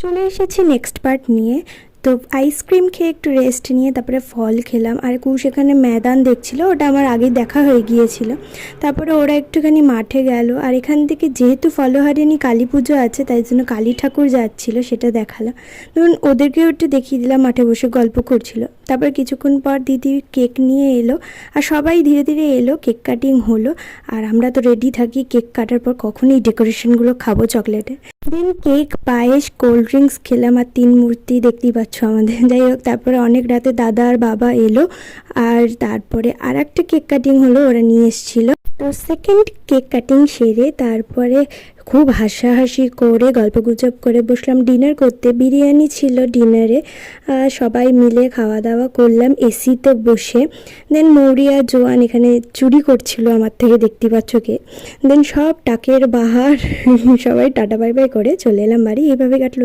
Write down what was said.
চলে এসেছি next part নিয়ে। তো আইসক্রিম খেয়ে একটু রেস্ট নিয়ে তারপরে ফল খেলাম। আর সেখানে ময়দান দেখছিল, ওটা আমার আগেই দেখা হয়ে গিয়েছিল। তারপরে ওরা একটুখানি মাঠে গেল। আর এখান থেকে যেহেতু ফলহারিণী কালী পুজো আছে, তাই জন্য কালী ঠাকুর যাচ্ছিলো, সেটা দেখালাম। ধরুন ওদেরকেও একটু দেখিয়ে দিলাম, মাঠে বসে গল্প করছিল। তারপর কিছুক্ষণ পর দিদি কেক নিয়ে এলো, আর সবাই ধীরে ধীরে এলো, কেক কাটিং হলো। আর আমরা তো রেডি থাকি কেক কাটার পর কখন এই ডেকোরেশনগুলো খাবো চকলেটে। দিন কেক, পায়েস, কোল্ড ড্রিঙ্কস খেলাম। আর 3 মূর্তি দেখতেই পাচ্ছ আমাদের। যাই হোক, তারপরে অনেক রাতে দাদা আর বাবা এলো। আর তারপরে আর একটা কেক কাটিং হলো, ওরা নিয়ে এসেছিলো। তো সেকেন্ড কেক কাটিং সেরে তারপরে খুব হাসাহাসি করে গল্পগুজব করে বসলাম ডিনার করতে। বিরিয়ানি ছিল ডিনারে, সবাই মিলে খাওয়া দাওয়া করলাম এসিতে বসে। দেন মৌরি আর জোয়ান এখানে চুরি করছিল আমার থেকে, দেখতে পাচ্ছ কে। দেন সব টাকের বাহার সবাই টাটা বাই বাই করে চলে এলাম বাড়ি। এইভাবে কাটলো।